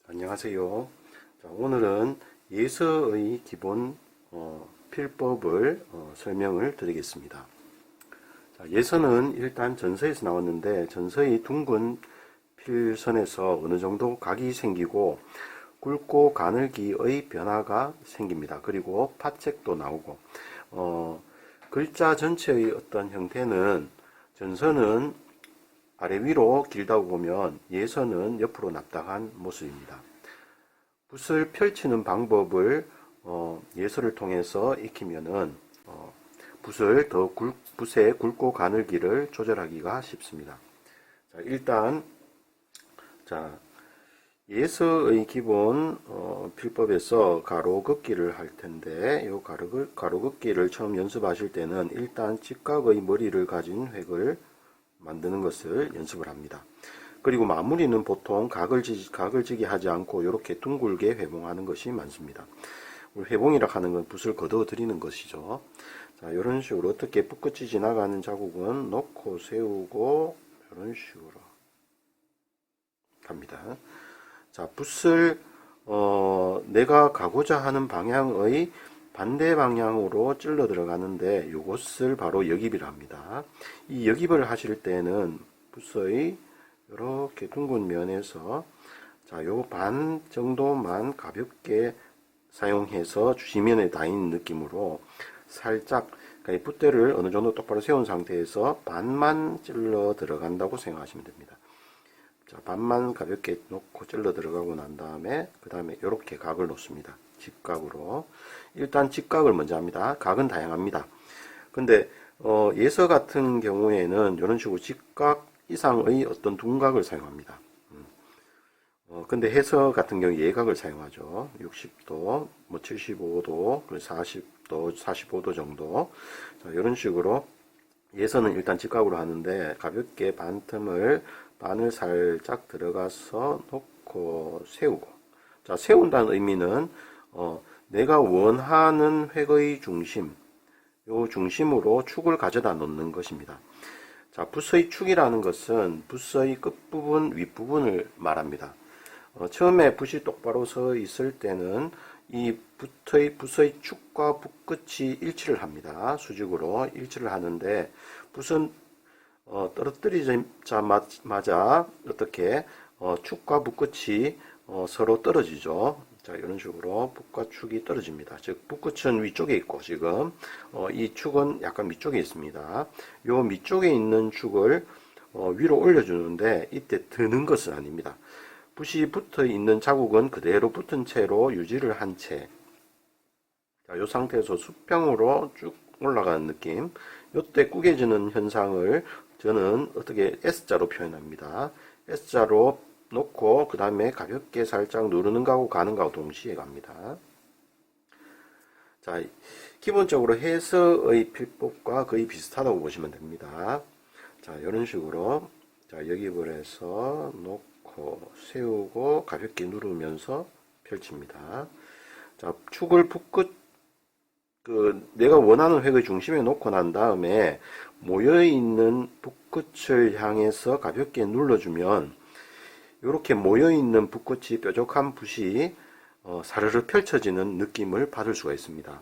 안녕하세요. 자, 오늘은 예서의 기본 필법을 설명을 드리겠습니다. 자, 예서는 일단 전서에서 나왔는데 전서의 둥근 필선에서 어느 정도 각이 생기고 굵고 가늘기의 변화가 생깁니다. 그리고 파책도 나오고 글자 전체의 어떤 형태는 전서는 아래 위로 길다고 보면 예서는 옆으로 납작한 모습입니다. 붓을 펼치는 방법을 예서를 통해서 익히면은 붓의 굵고 가늘기를 조절하기가 쉽습니다. 자, 일단 예서의 기본 필법에서 가로 긋기를 할 텐데 이 가로 긋기를 처음 연습하실 때는 일단 직각의 머리를 가진 획을 만드는 것을 연습을 합니다. 그리고 마무리는 보통 각을 지게 하지 않고 이렇게 둥글게 회봉하는 것이 많습니다. 회봉이라 하는 건 붓을 걷어 들이는 것이죠. 자, 이런 식으로 어떻게 붓끝이 지나가는 자국은 놓고 세우고 이런 식으로 합니다. 자, 붓을 내가 가고자 하는 방향의 반대 방향으로 찔러 들어가는데 이것을 바로 역입이라 합니다. 이 역입을 하실 때는 붓의 이렇게 둥근 면에서 요 반 정도만 가볍게 사용해서 주시면에 닿는 느낌으로 살짝 그러니까 붓대를 어느 정도 똑바로 세운 상태에서 반만 찔러 들어간다고 생각하시면 됩니다. 자, 반만 가볍게 놓고 찔러 들어가고 난 다음에 그 다음에 이렇게 각을 놓습니다. 직각으로 일단 직각을 먼저 합니다. 각은 다양합니다. 근데 예서 같은 경우에는 이런 식으로 직각 이상의 어떤 둔각을 사용합니다. 근데 해서 같은 경우 예각을 사용하죠. 60도, 뭐 75도, 40도, 45도 정도. 자, 이런 식으로 예서는 일단 직각으로 하는데 가볍게 반을 살짝 들어가서 놓고 세우고. 자, 세운다는 의미는 내가 원하는 획의 중심, 요 중심으로 축을 가져다 놓는 것입니다. 자, 붓의 축이라는 것은 붓의 끝부분, 윗부분을 말합니다. 처음에 붓이 똑바로 서 있을 때는 이 붓의 축과 붓끝이 일치를 합니다. 수직으로 일치를 하는데 붓은 떨어뜨리자마자 어떻게 축과 붓끝이 서로 떨어지죠. 자, 이런 식으로 붓과 축이 떨어집니다. 즉 붓끝은 위쪽에 있고 지금 이 축은 약간 밑쪽에 있습니다. 요 밑쪽에 있는 축을 위로 올려주는데 이때 드는 것은 아닙니다. 붓이 붙어 있는 자국은 그대로 붙은 채로 유지를 한 채. 자, 이 상태에서 수평으로 쭉 올라가는 느낌. 이때 구겨지는 현상을 저는 어떻게 S자로 표현합니다. S자로 놓고 그 다음에 가볍게 살짝 누르는 거하고 가는 거하고 동시에 갑니다. 자, 기본적으로 해서의 필법과 거의 비슷하다고 보시면 됩니다. 자, 이런 식으로 자, 역입을 해서 놓고 세우고 가볍게 누르면서 펼칩니다. 자, 축을 붓끝 내가 원하는 획의 중심에 놓고 난 다음에 모여있는 붓끝을 향해서 가볍게 눌러주면 이렇게 모여있는 붓끝이 뾰족한 붓이 사르르 펼쳐지는 느낌을 받을 수가 있습니다.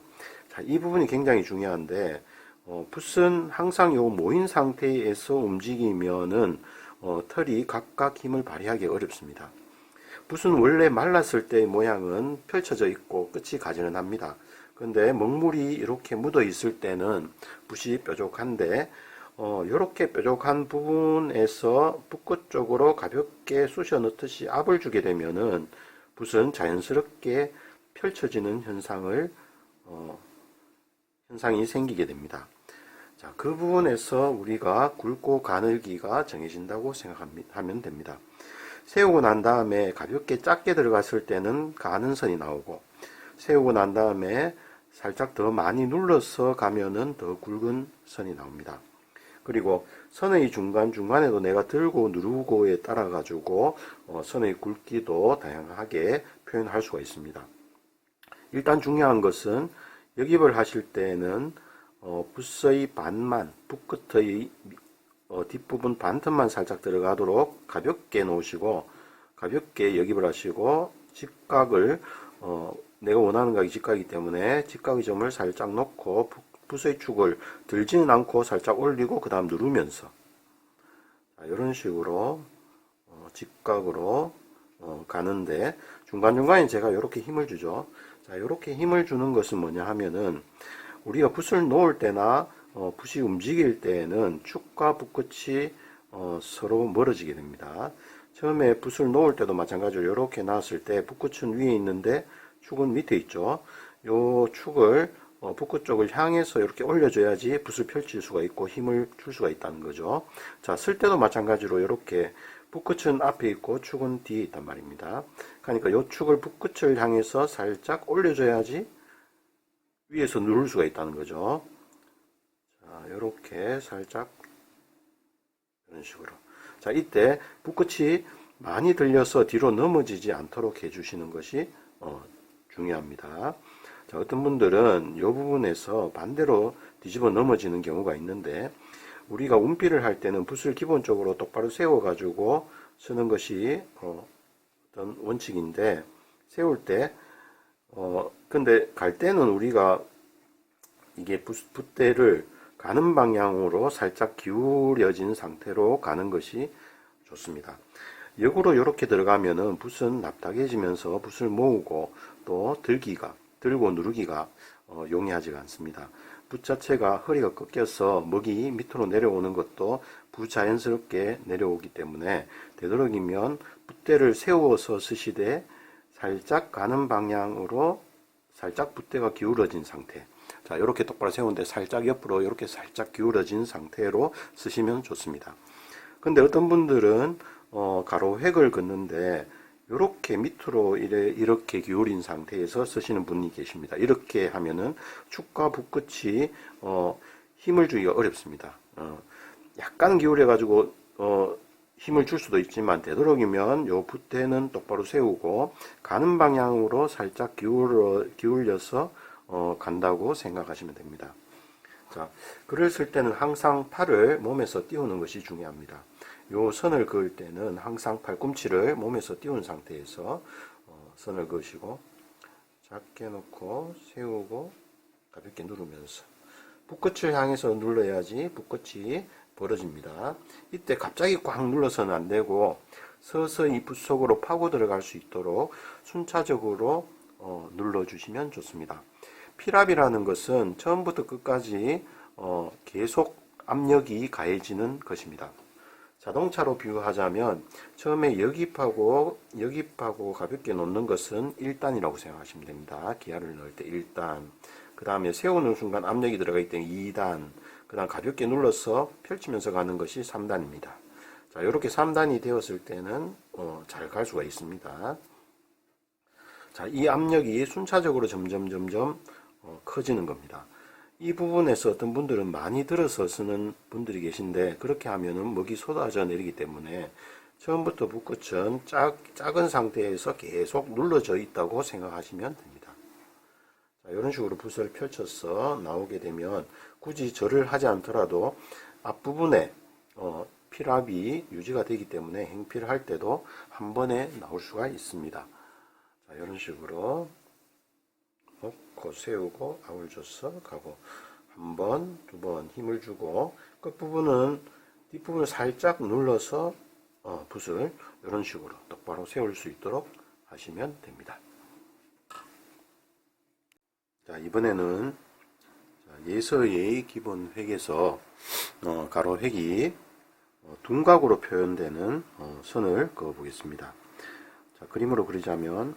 자, 이 부분이 굉장히 중요한데 붓은 항상 요 모인 상태에서 움직이면은 털이 각각 힘을 발휘하기 어렵습니다. 붓은 원래 말랐을 때의 모양은 펼쳐져 있고 끝이 가지는 합니다. 근데 먹물이 이렇게 묻어 있을 때는 붓이 뾰족한데 이렇게 뾰족한 부분에서 붓끝 쪽으로 가볍게 쑤셔 넣듯이 압을 주게 되면은 붓은 자연스럽게 펼쳐지는 현상이 생기게 됩니다. 자, 그 부분에서 우리가 굵고 가늘기가 정해진다고 생각하면 됩니다. 세우고 난 다음에 가볍게 작게 들어갔을 때는 가는 선이 나오고 세우고 난 다음에 살짝 더 많이 눌러서 가면은 더 굵은 선이 나옵니다. 그리고 선의 중간중간에도 내가 들고 누르고에 따라 가지고 선의 굵기도 다양하게 표현할 수가 있습니다. 일단 중요한 것은 역입을 하실 때는 붓의 반만, 붓끝의 뒷부분 반틈만 살짝 들어가도록 가볍게 놓으시고 가볍게 여깁을 하시고 직각을 내가 원하는 각이 직각이기 때문에 직각의 점을 살짝 놓고 붓의 축을 들지는 않고 살짝 올리고 그 다음 누르면서 이런 식으로 직각으로 가는데 중간중간에 제가 이렇게 힘을 주죠. 자, 이렇게 힘을 주는 것은 뭐냐 하면은 우리가 붓을 놓을 때나 붓이 움직일 때에는 축과 붓끝이 서로 멀어지게 됩니다. 처음에 붓을 놓을 때도 마찬가지로 이렇게 놨을 때 붓끝은 위에 있는데 축은 밑에 있죠. 요 축을 붓끝 쪽을 향해서 이렇게 올려줘야지 붓을 펼칠 수가 있고 힘을 줄 수가 있다는 거죠. 자, 쓸 때도 마찬가지로 이렇게 붓끝은 앞에 있고 축은 뒤에 있단 말입니다. 그러니까 요 축을 붓끝을 향해서 살짝 올려줘야지 위에서 누를 수가 있다는 거죠. 자, 이렇게 살짝 이런 식으로. 자, 이때 붓끝이 많이 들려서 뒤로 넘어지지 않도록 해주시는 것이 중요합니다. 자, 어떤 분들은 이 부분에서 반대로 뒤집어 넘어지는 경우가 있는데 우리가 운필을 할 때는 붓을 기본적으로 똑바로 세워 가지고 쓰는 것이 어떤 원칙인데 세울 때 근데 갈 때는 우리가 이게 붓대를 가는 방향으로 살짝 기울여진 상태로 가는 것이 좋습니다. 역으로 이렇게 들어가면은 붓은 납작해지면서 붓을 모으고 또 들고 누르기가 용이하지가 않습니다. 붓 자체가 허리가 꺾여서 먹이 밑으로 내려오는 것도 부자연스럽게 내려오기 때문에 되도록이면 붓대를 세워서 쓰시되 살짝 가는 방향으로 살짝 붓대가 기울어진 상태. 자, 이렇게 똑바로 세우는데 살짝 옆으로 이렇게 살짝 기울어진 상태로 쓰시면 좋습니다. 근데 어떤 분들은 가로획을 긋는데 이렇게 밑으로 이렇게 기울인 상태에서 쓰시는 분이 계십니다. 이렇게 하면은 축과 붓끝이 힘을 주기가 어렵습니다. 약간 기울여 가지고 힘을 줄 수도 있지만 되도록이면 요 붓대는 똑바로 세우고 가는 방향으로 살짝 기울여서 간다고 생각하시면 됩니다. 자, 글을 쓸 때는 항상 팔을 몸에서 띄우는 것이 중요합니다. 요 선을 그을 때는 항상 팔꿈치를 몸에서 띄운 상태에서 선을 그으시고 작게 놓고 세우고 가볍게 누르면서 붓끝을 향해서 눌러야지 붓끝이 벌어집니다. 이때 갑자기 꽉 눌러서는 안 되고 서서히 붓 속으로 파고 들어갈 수 있도록 순차적으로 눌러주시면 좋습니다. 필압이라는 것은 처음부터 끝까지 계속 압력이 가해지는 것입니다. 자동차로 비유하자면 처음에 여깁하고 가볍게 놓는 것은 1단이라고 생각하시면 됩니다. 기아를 넣을 때 1단, 그 다음에 세우는 순간 압력이 들어가기 때문에 2단, 그 다음 가볍게 눌러서 펼치면서 가는 것이 3단입니다. 자, 이렇게 3단이 되었을 때는 잘 갈 수가 있습니다. 자, 이 압력이 순차적으로 점점 커지는 겁니다. 이 부분에서 어떤 분들은 많이 들어서 쓰는 분들이 계신데 그렇게 하면은 먹이 쏟아져 내리기 때문에 처음부터 붓끝은 작은 상태에서 계속 눌러져 있다고 생각하시면 됩니다. 자, 이런 식으로 붓을 펼쳐서 나오게 되면 굳이 절을 하지 않더라도 앞부분에 필압이 유지가 되기 때문에 행필을 할 때도 한 번에 나올 수가 있습니다. 자, 이런 식으로 놓고 세우고 압을 줘서 가고 한 번, 두 번 힘을 주고 끝부분은 뒷부분을 살짝 눌러서 붓을 이런 식으로 똑바로 세울 수 있도록 하시면 됩니다. 자, 이번에는 예서의 기본 획에서 가로획이 둔각으로 표현되는 선을 그어 보겠습니다. 자, 그림으로 그리자면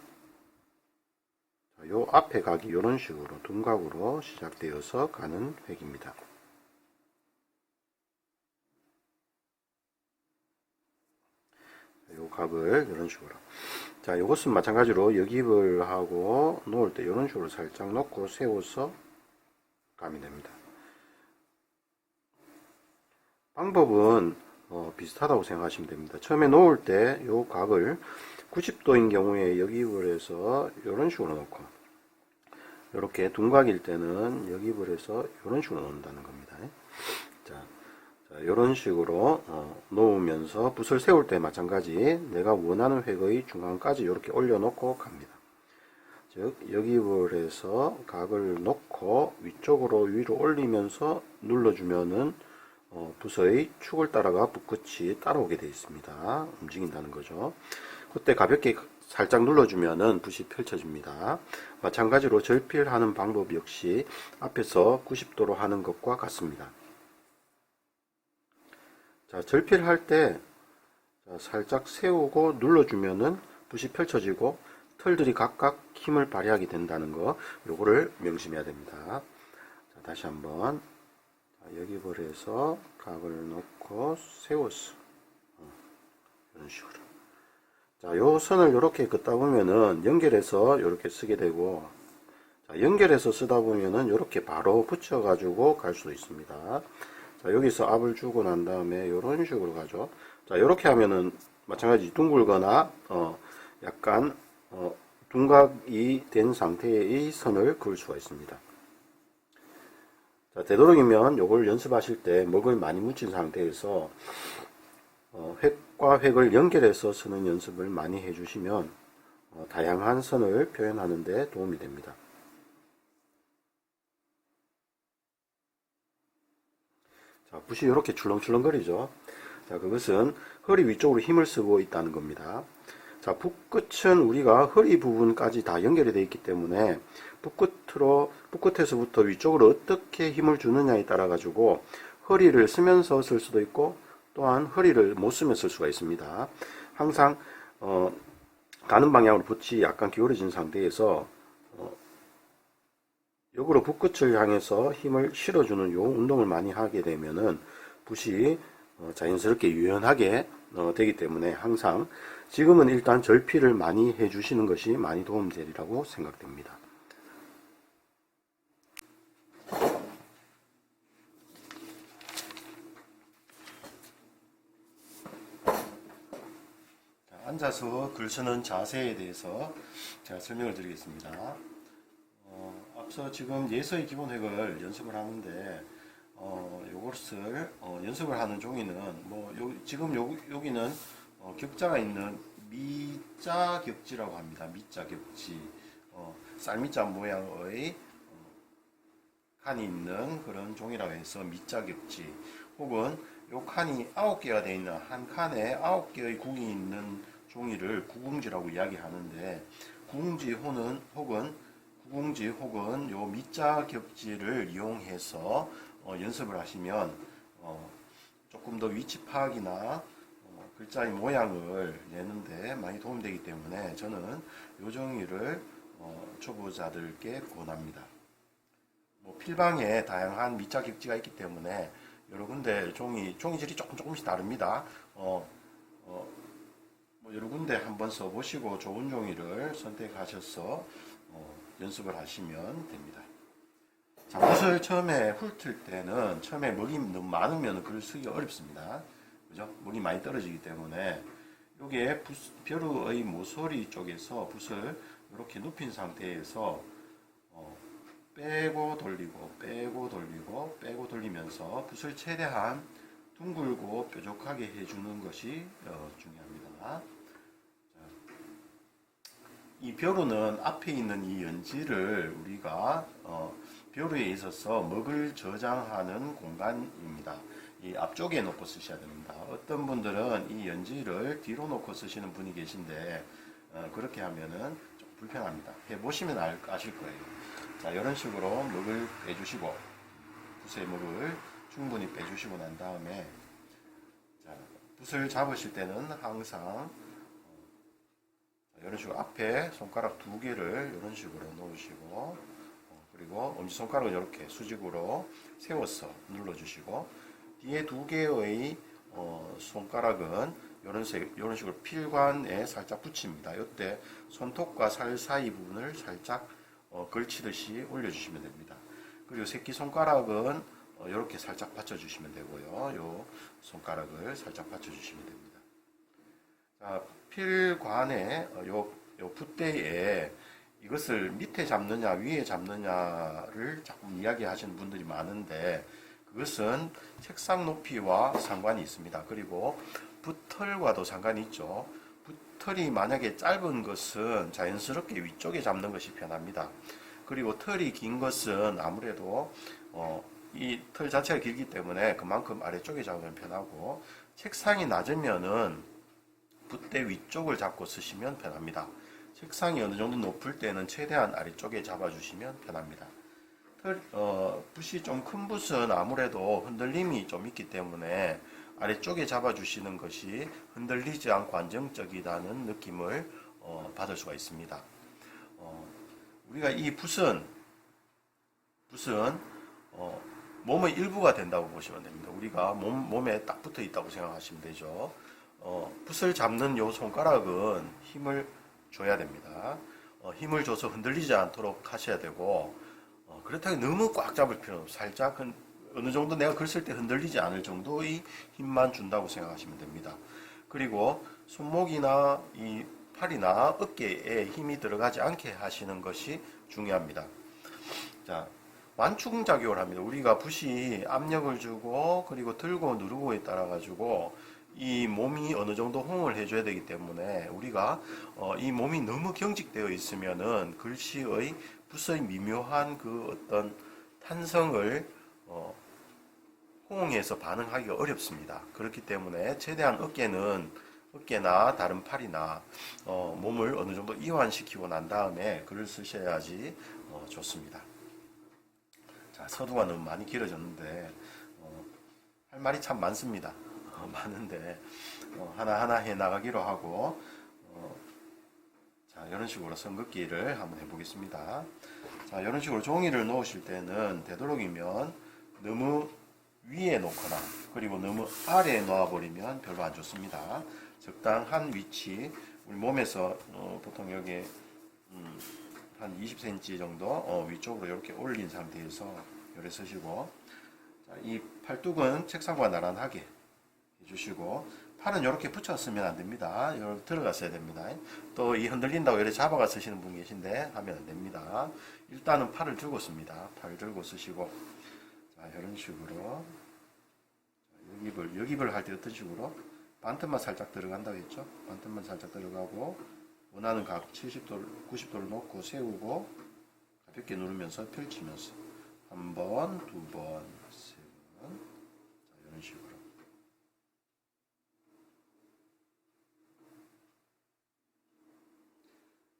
요 앞에 각이 이런 식으로 둔각으로 시작되어서 가는 획입니다. 요 각을 이런 식으로. 자, 이것은 마찬가지로 여깁을 하고 놓을 때 이런 식으로 살짝 놓고 세워서 가면 됩니다. 방법은 비슷하다고 생각하시면 됩니다. 처음에 놓을 때 요 각을 90도인 경우에 여깁을 해서 이런 식으로 놓고 이렇게 둔각일 때는 여깁을 해서 이런 식으로 놓는다는 겁니다. 자, 이런 식으로 놓으면서 붓을 세울 때 마찬가지 내가 원하는 획의 중앙까지 이렇게 올려놓고 갑니다. 즉 여기볼에서 각을 놓고 위쪽으로 위로 올리면서 눌러주면은 붓의 축을 따라가 붓끝이 따라오게 되어 있습니다. 움직인다는 거죠. 그때 가볍게 살짝 눌러주면은 붓이 펼쳐집니다. 마찬가지로 절필하는 방법 역시 앞에서 90도로 하는 것과 같습니다. 자, 절필할 때 살짝 세우고 눌러주면은 붓이 펼쳐지고 털들이 각각 힘을 발휘하게 된다는 거, 요거를 명심해야 됩니다. 자, 다시 한번 여기 볼에서 각을 놓고 세웠어. 이런 식으로. 자, 요 선을 이렇게 긋다 보면은 연결해서 이렇게 쓰게 되고, 자, 연결해서 쓰다 보면은 이렇게 바로 붙여 가지고 갈 수도 있습니다. 자, 여기서 앞을 주고 난 다음에 이런 식으로 가죠. 자, 이렇게 하면은 마찬가지 둥글거나 약간 둔각이 된 상태의 선을 그을 수가 있습니다. 자, 되도록이면 요걸 연습하실 때 먹을 많이 묻힌 상태에서 획과 획을 연결해서 쓰는 연습을 많이 해주시면 다양한 선을 표현하는 데 도움이 됩니다. 자, 붓이 이렇게 출렁출렁거리죠. 자, 그것은 허리 위쪽으로 힘을 쓰고 있다는 겁니다. 자, 붓끝은 우리가 허리 부분까지 다 연결이 되어 있기 때문에 붓끝에서부터 위쪽으로 어떻게 힘을 주느냐에 따라 가지고 허리를 쓰면서 쓸 수도 있고 또한 허리를 못 쓰며 쓸 수가 있습니다. 항상 가는 방향으로 붓이 약간 기울어진 상태에서 역으로 붓끝을 향해서 힘을 실어주는 요 운동을 많이 하게 되면은 붓이 자연스럽게 유연하게 되기 때문에 항상 지금은 일단 절필을 많이 해주시는 것이 많이 도움되리라고 생각됩니다. 자, 앉아서 글 쓰는 자세에 대해서 제가 설명을 드리겠습니다. 앞서 지금 예서의 기본획을 연습을 하는데 요것을 연습을 하는 종이는 지금 여기는 격자가 있는 미자 격지라고 합니다. 미자 격지, 쌀미자 모양의 칸이 있는 그런 종이라고 해서 미자 격지, 혹은 요 칸이 9개가 되어 있는 한 칸에 9개의 국이 있는 종이를 구궁지라고 이야기하는데, 구궁지 혹은 요 미자 격지를 이용해서 연습을 하시면 조금 더 위치 파악이나 글자의 모양을 내는데 많이 도움이 되기 때문에 저는 요 종이를 초보자들께 권합니다. 필방에 다양한 미자 격지가 있기 때문에 여러 군데 종이질이 조금씩 다릅니다. 여러 군데 한번 써보시고 좋은 종이를 선택하셔서 연습을 하시면 됩니다. 자, 붓을 처음에 훑을 때는 처음에 먹이 너무 많으면 글을 쓰기 어렵습니다. 그죠? 먹이 많이 떨어지기 때문에 여기에 벼루의 모서리 쪽에서 붓을 이렇게 눕힌 상태에서 빼고 돌리면서 붓을 최대한 둥글고 뾰족하게 해주는 것이 중요합니다. 이 벼루는 앞에 있는 이 연지를 우리가 벼루에 있어서 먹을 저장하는 공간입니다. 이 앞쪽에 놓고 쓰셔야 됩니다. 어떤 분들은 이 연지를 뒤로 놓고 쓰시는 분이 계신데 그렇게 하면은 좀 불편합니다. 해보시면 아실 거예요. 자, 이런 식으로 먹을 빼주시고, 붓의 먹을 충분히 빼주시고 난 다음에, 자, 붓을 잡으실 때는 항상 이런 식으로 앞에 손가락 2개를 이런 식으로 놓으시고, 그리고 엄지손가락을 이렇게 수직으로 세워서 눌러주시고, 뒤에 2개의 손가락은 이런 식으로 필관에 살짝 붙입니다. 이때 손톱과 살 사이 부분을 살짝 걸치듯이 올려주시면 됩니다. 그리고 새끼손가락은 이렇게 살짝 받쳐주시면 되고요. 요 손가락을 살짝 받쳐주시면 됩니다. 자, 필관에 요 붓대에 이것을 밑에 잡느냐 위에 잡느냐를 자꾸 이야기하시는 분들이 많은데, 그것은 책상 높이와 상관이 있습니다. 그리고 붓털과도 상관이 있죠. 붓털이 만약에 짧은 것은 자연스럽게 위쪽에 잡는 것이 편합니다. 그리고 털이 긴 것은 아무래도 이 털 자체가 길기 때문에 그만큼 아래쪽에 잡으면 편하고, 책상이 낮으면은 붓대 위쪽을 잡고 쓰시면 편합니다. 책상이 어느 정도 높을 때는 최대한 아래쪽에 잡아주시면 편합니다. 붓이 좀 큰 붓은 아무래도 흔들림이 좀 있기 때문에 아래쪽에 잡아주시는 것이 흔들리지 않고 안정적이라는 느낌을 받을 수가 있습니다. 우리가 이 붓은 몸의 일부가 된다고 보시면 됩니다. 우리가 몸에 딱 붙어 있다고 생각하시면 되죠. 붓을 잡는 요 손가락은 힘을 줘야 됩니다. 힘을 줘서 흔들리지 않도록 하셔야 되고, 그렇다고 너무 꽉 잡을 필요는 없어요. 살짝 어느 정도 내가 글 쓸 때 흔들리지 않을 정도의 힘만 준다고 생각하시면 됩니다. 그리고 손목이나 이 팔이나 어깨에 힘이 들어가지 않게 하시는 것이 중요합니다. 자, 완충작용을 합니다. 우리가 붓이 압력을 주고 그리고 들고 누르고에 따라 가지고 이 몸이 어느 정도 호응을 해줘야 되기 때문에, 우리가 이 몸이 너무 경직되어 있으면은 글씨의 붓의 미묘한 그 어떤 탄성을 호응해서 반응하기가 어렵습니다. 그렇기 때문에 최대한 어깨나 다른 팔이나 몸을 어느 정도 이완시키고 난 다음에 글을 쓰셔야지 좋습니다. 자, 서두가 너무 많이 길어졌는데 할 말이 참 많습니다. 많은데 하나하나 해 나가기로 하고, 자, 이런 식으로 선긋기를 한번 해보겠습니다. 자, 이런 식으로 종이를 놓으실 때는 되도록이면 너무 위에 놓거나 그리고 너무 아래에 놓아버리면 별로 안 좋습니다. 적당한 위치, 우리 몸에서 보통 여기 한 20cm 정도 위쪽으로 이렇게 올린 상태에서 요래 쓰시고, 자, 이 팔뚝은 책상과 나란하게 해주시고, 팔은 이렇게 붙였으면 안 됩니다. 이렇게 들어갔어야 됩니다. 또 이 흔들린다고 이렇게 잡아가 쓰시는 분 계신데 하면 안 됩니다. 일단은 팔을 들고 씁니다. 팔 들고 쓰시고, 자, 이런 식으로 여깁을 할 때 어떤 식으로 반틈만 살짝 들어간다고 했죠. 반틈만 살짝 들어가고, 원하는 각 70도, 90도를 놓고 세우고 가볍게 누르면서 펼치면서 한 번, 두 번, 세 번, 자, 이런 식으로.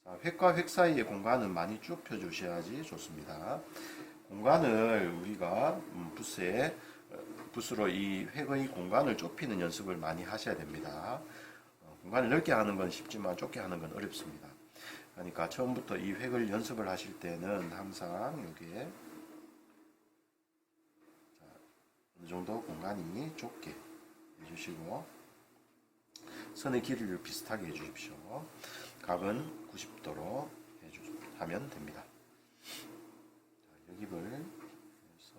자, 획과 획 사이의 공간은 많이 쭉 펴주셔야지 좋습니다. 공간을 우리가 붓으로 이 획의 공간을 좁히는 연습을 많이 하셔야 됩니다. 공간을 넓게 하는 건 쉽지만 좁게 하는 건 어렵습니다. 그러니까 처음부터 이 획을 연습을 하실 때는 항상 여기에 어느 정도 공간이 좁게 해주시고, 선의 길이를 비슷하게 해주십시오. 각은 90도로 하면 됩니다. 자, 여깁을 해서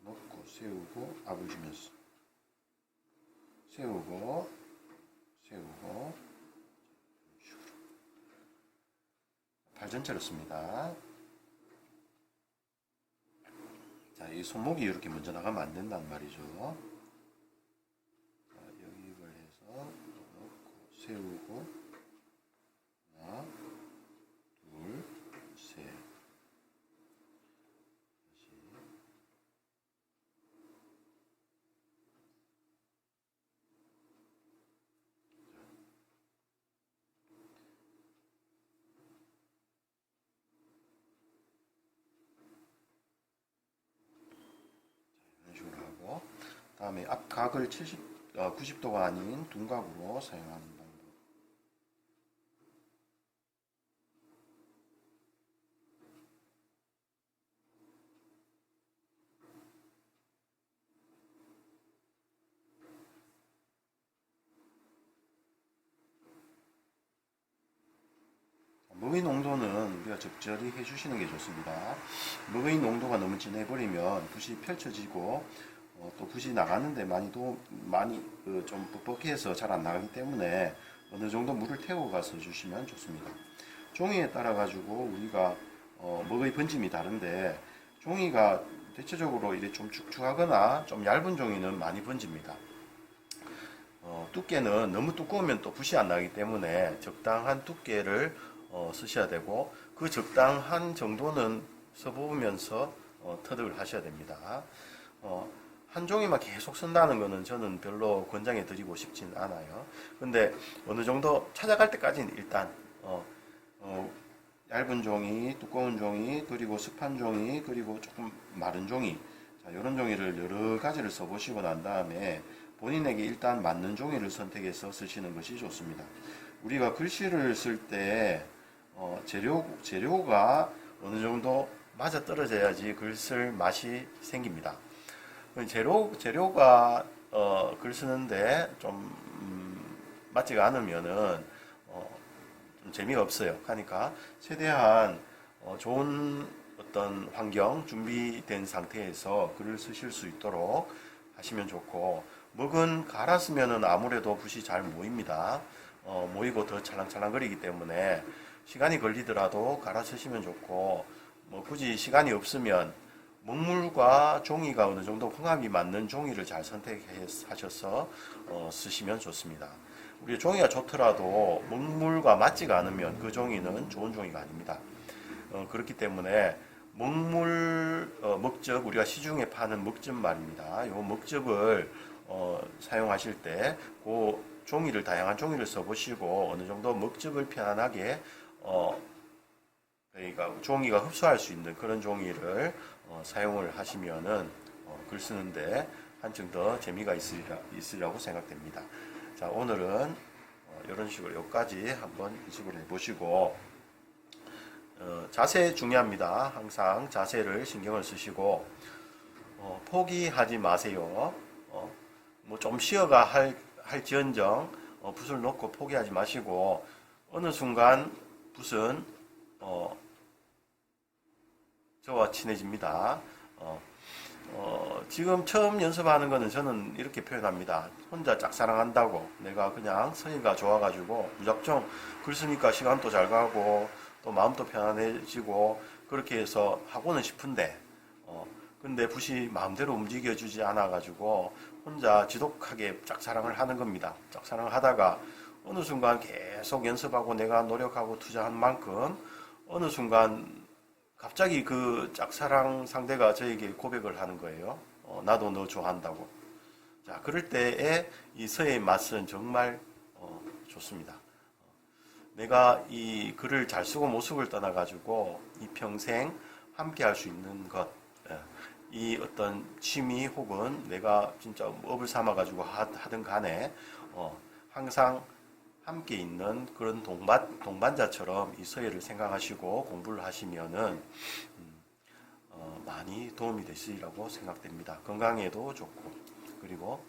넣고 세우고 압을 주면서 세우고 팔 전체로 씁니다. 자, 이 손목이 이렇게 먼저 나가면 안 된다는 말이죠. 자, 여깁을 해서 넣고 세우고 하나, 둘, 셋. 다시. 다음에 앞각을 90도가 아닌 둔각으로 사용하는 방법. 무의 농도는 우리가 적절히 해주시는 게 좋습니다. 무의 농도가 너무 진해버리면 붓이 펼쳐지고 또 붓이 나가는데 많이 좀 뻑뻑해서 잘 안 나가기 때문에 어느 정도 물을 태워 가서 주시면 좋습니다. 종이에 따라 가지고 우리가 먹의 번짐이 다른데, 종이가 대체적으로 이게 좀 축축하거나 좀 얇은 종이는 많이 번집니다. 두께는 너무 두꺼우면 또 붓이 안 나기 때문에 적당한 두께를 쓰셔야 되고, 그 적당한 정도는 써보면서 터득을 하셔야 됩니다. 한 종이만 계속 쓴다는 거는 저는 별로 권장해 드리고 싶진 않아요. 근데 어느 정도 찾아갈 때까지는 일단 얇은 종이, 두꺼운 종이, 그리고 습한 종이, 그리고 조금 마른 종이, 자, 이런 종이를 여러 가지를 써보시고 난 다음에 본인에게 일단 맞는 종이를 선택해서 쓰시는 것이 좋습니다. 우리가 글씨를 쓸 때 재료가 어느 정도 맞아 떨어져야지 글 쓸 맛이 생깁니다. 재료가 글 쓰는데 좀 맞지가 않으면은 좀 재미가 없어요. 그러니까 최대한 좋은 어떤 환경 준비된 상태에서 글을 쓰실 수 있도록 하시면 좋고, 먹은 갈았으면은 아무래도 붓이 잘 모입니다. 모이고 더 찰랑찰랑거리기 때문에 시간이 걸리더라도 갈아 쓰시면 좋고, 뭐 굳이 시간이 없으면 먹물과 종이가 어느 정도 궁합이 맞는 종이를 잘 선택하셔서 쓰시면 좋습니다. 우리 종이가 좋더라도 먹물과 맞지가 않으면 그 종이는 좋은 종이가 아닙니다. 그렇기 때문에 먹즙, 우리가 시중에 파는 먹즙 말입니다. 이 먹즙을 사용하실 때 그 종이를, 다양한 종이를 써보시고 어느 정도 먹즙을 편안하게 그러니까 종이가 흡수할 수 있는 그런 종이를 사용을 하시면은 글 쓰는데 한층 더 재미가 있으리라고 생각됩니다. 자, 오늘은 이런 식으로 여기까지 한번 연습을 해보시고, 자세 중요합니다. 항상 자세를 신경을 쓰시고 포기하지 마세요. 뭐 좀 쉬어가 할지언정 붓을 놓고 포기하지 마시고, 어느 순간 붓은 저와 친해집니다. 지금 처음 연습하는 거는 저는 이렇게 표현합니다. 혼자 짝사랑한다고. 내가 그냥 서예가 좋아가지고 무작정 글 쓰니까 시간도 잘 가고 또 마음도 편안해지고 그렇게 해서 하고는 싶은데, 근데 붓이 마음대로 움직여주지 않아가지고 혼자 지독하게 짝사랑을 하는 겁니다. 짝사랑을 하다가 어느 순간 계속 연습하고 내가 노력하고 투자한 만큼 어느 순간 갑자기 그 짝사랑 상대가 저에게 고백을 하는 거예요. 나도 너 좋아한다고. 자, 그럴 때에 이 서예의 맛은 정말 좋습니다. 내가 이 글을 잘 쓰고 못 쓰고를 떠나가지고 이 평생 함께 할 수 있는 것, 이 어떤 취미 혹은 내가 진짜 업을 삼아가지고 하든 간에 항상 함께 있는 그런 동반자처럼 이 서예를 생각하시고 공부를 하시면은 많이 도움이 되시리라고 생각됩니다. 건강에도 좋고, 그리고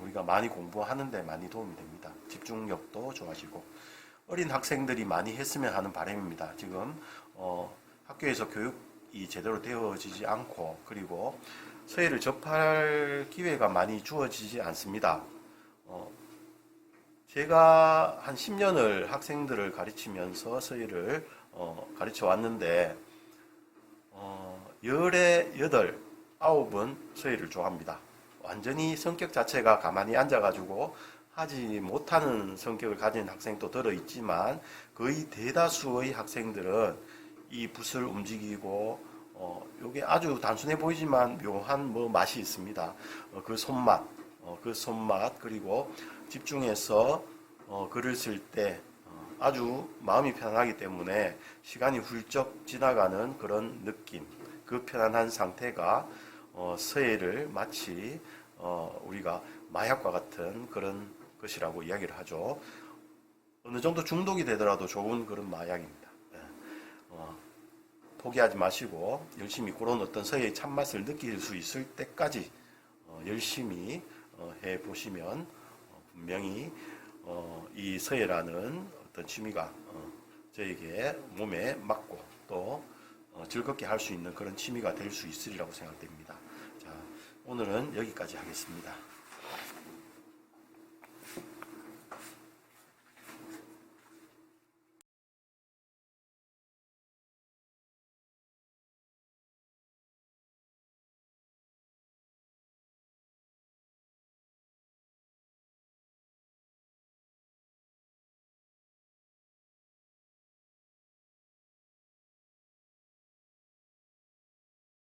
우리가 많이 공부하는데 많이 도움이 됩니다. 집중력도 좋아지고, 어린 학생들이 많이 했으면 하는 바람입니다. 지금 학교에서 교육이 제대로 되어지지 않고, 그리고 서예를 접할 기회가 많이 주어지지 않습니다. 제가 한 10년을 학생들을 가르치면서 서예를 가르쳐 왔는데, 열에 8, 9은 서예를 좋아합니다. 완전히 성격 자체가 가만히 앉아가지고 하지 못하는 성격을 가진 학생도 들어있지만, 거의 대다수의 학생들은 이 붓을 움직이고, 요게 아주 단순해 보이지만 묘한 맛이 있습니다. 그 손맛, 그리고 집중해서 글을 쓸 때 아주 마음이 편안하기 때문에 시간이 훌쩍 지나가는 그런 느낌, 그 편안한 상태가 서예를 마치 우리가 마약과 같은 그런 것이라고 이야기를 하죠. 어느 정도 중독이 되더라도 좋은 그런 마약입니다. 포기하지 마시고 열심히 그런 어떤 서예의 참맛을 느낄 수 있을 때까지 열심히 해보시면 분명히 이 서예라는 어떤 취미가 저에게 몸에 맞고 또 즐겁게 할 수 있는 그런 취미가 될 수 있으리라고 생각됩니다. 자, 오늘은 여기까지 하겠습니다.